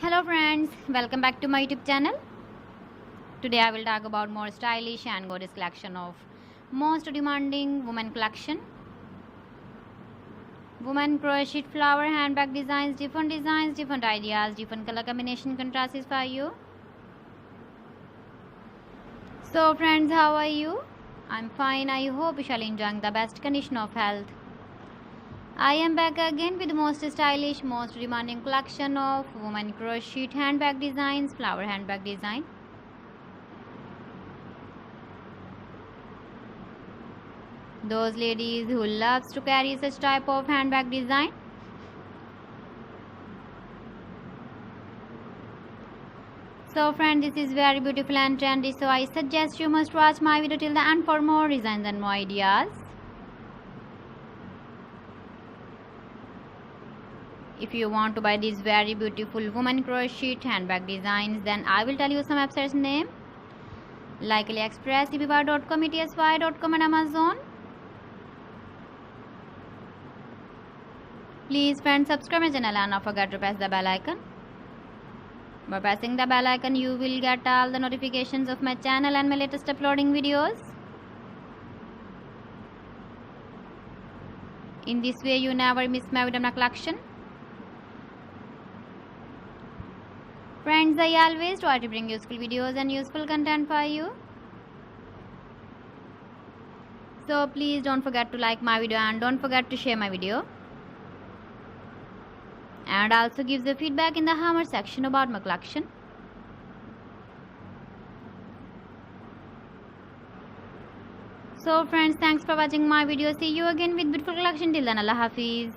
Hello friends, welcome back to my YouTube channel. Today I will talk about more stylish and gorgeous collection of most demanding women collection. Women crochet flower handbag designs, different ideas, different color combination contrasts for you. So friends, how are you? I'm fine. I hope you shall enjoy the best condition of health. I am back again with the most stylish, most demanding collection of women crochet handbag designs, flower handbag design. Those ladies who loves to carry such type of handbag design. So friend, this is very beautiful and trendy, so I suggest you must watch my video till the end for more designs and more ideas. If you want to buy these very beautiful woman crochet handbag designs, then I will tell you some websites name like AliExpress, eBay.com, ETSY.com and Amazon. Please friends, subscribe my channel and not forget to press the bell icon. By pressing the bell icon, you will get all the notifications of my channel and my latest uploading videos. In this way, you never miss my video collection. Friends, I always try to bring useful videos and useful content for you. So please don't forget to like my video and don't forget to share my video. And also give the feedback in the comment section about my collection. So friends, thanks for watching my video. See you again with beautiful collection. Till then, Allah Hafiz.